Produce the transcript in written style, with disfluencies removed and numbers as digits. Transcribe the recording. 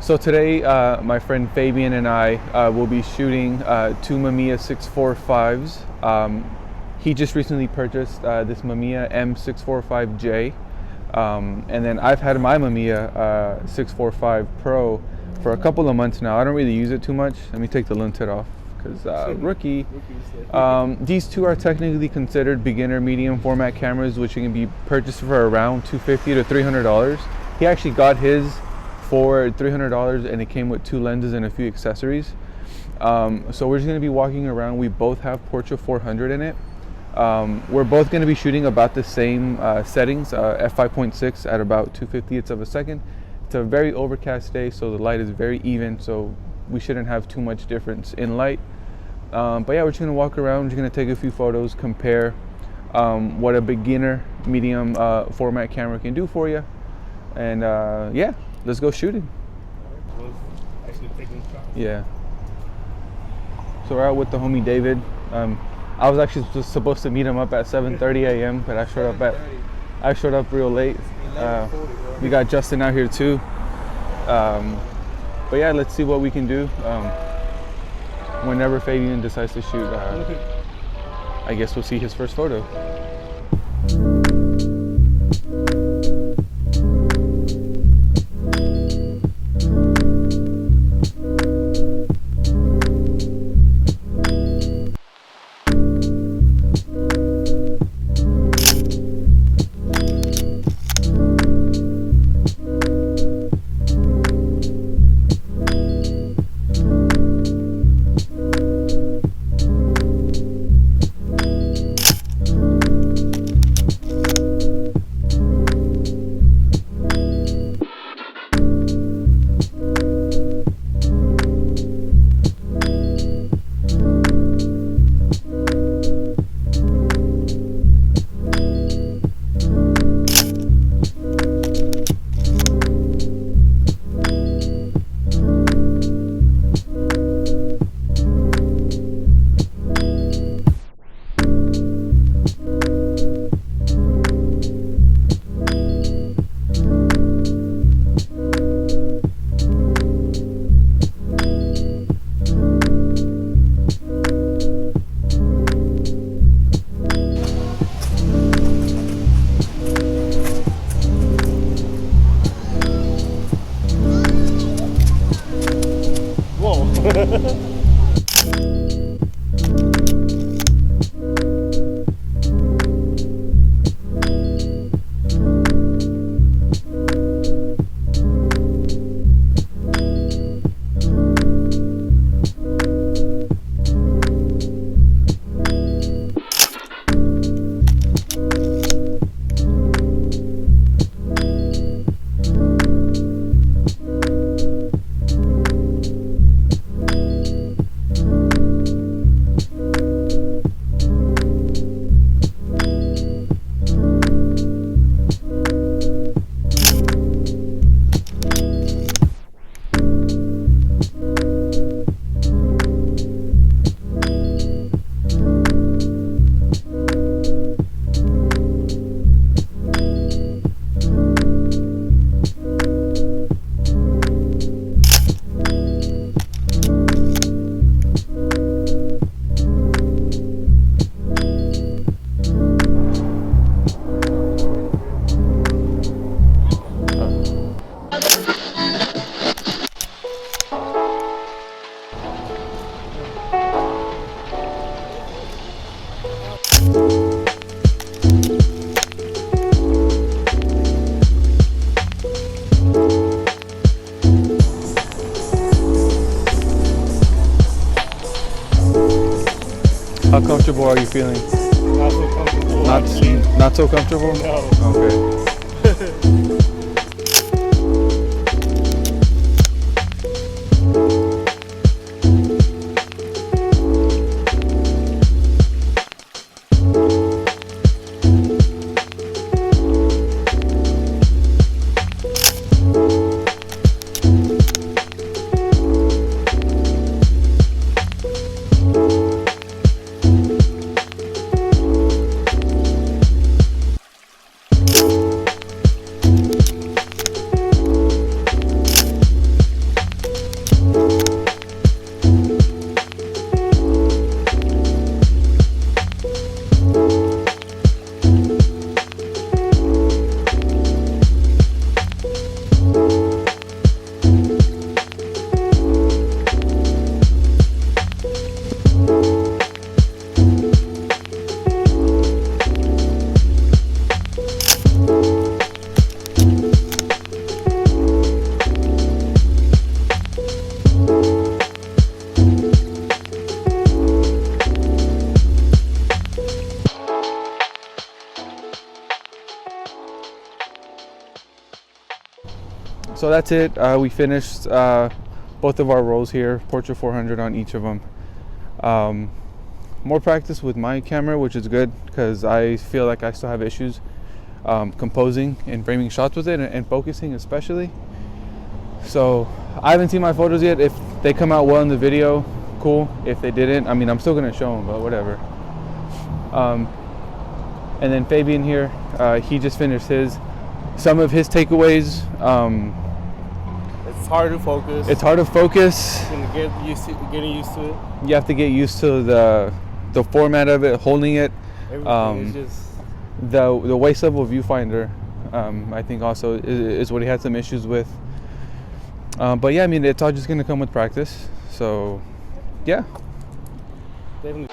So today, my friend Fabian and I will be shooting two Mamiya 645s. He just recently purchased this Mamiya M645J, and then I've had my Mamiya 645 Pro for a couple of months now. I don't really use it too much. Let me take the lens hood off because rookie. These two are technically considered beginner medium format cameras, which can be purchased for around $250 to $300. He actually got his for $300 and it came with two lenses and a few accessories. So we're just going to be walking around. We both have Portra 400 in it. We're both going to be shooting about the same settings, f5.6 at about 2/50ths of a second. It's a very overcast day, so the light is very even, so we shouldn't have too much difference in light. But yeah, we're just going to walk around. We're just going to take a few photos, compare what a beginner medium format camera can do for you. And yeah, let's go shooting. Yeah. So we're out with the homie David. I was actually supposed to meet him up at 7:30 a.m., but I showed up real late. We got Justin out here too. But yeah, let's see what we can do. Whenever Fabian decides to shoot, I guess we'll see his first photo. How comfortable are you feeling? Not so comfortable. Not so comfortable? No. Okay. So that's it. We finished both of our rolls here, Portrait 400 on each of them. More practice with my camera, which is good because I feel like I still have issues composing and framing shots with it, and focusing especially. So I haven't seen my photos yet. If they come out well in the video, cool. If they didn't, I mean, I'm still gonna show them, but whatever. And then Fabian here, he just finished his. Some of his takeaways. It's hard to focus. It's hard to focus. And getting used to it. You have to get used to the format of it, holding it. Everything is just The waist level viewfinder, I think also is what he had some issues with. But yeah, I mean, it's all just gonna come with practice. So, yeah. definitely.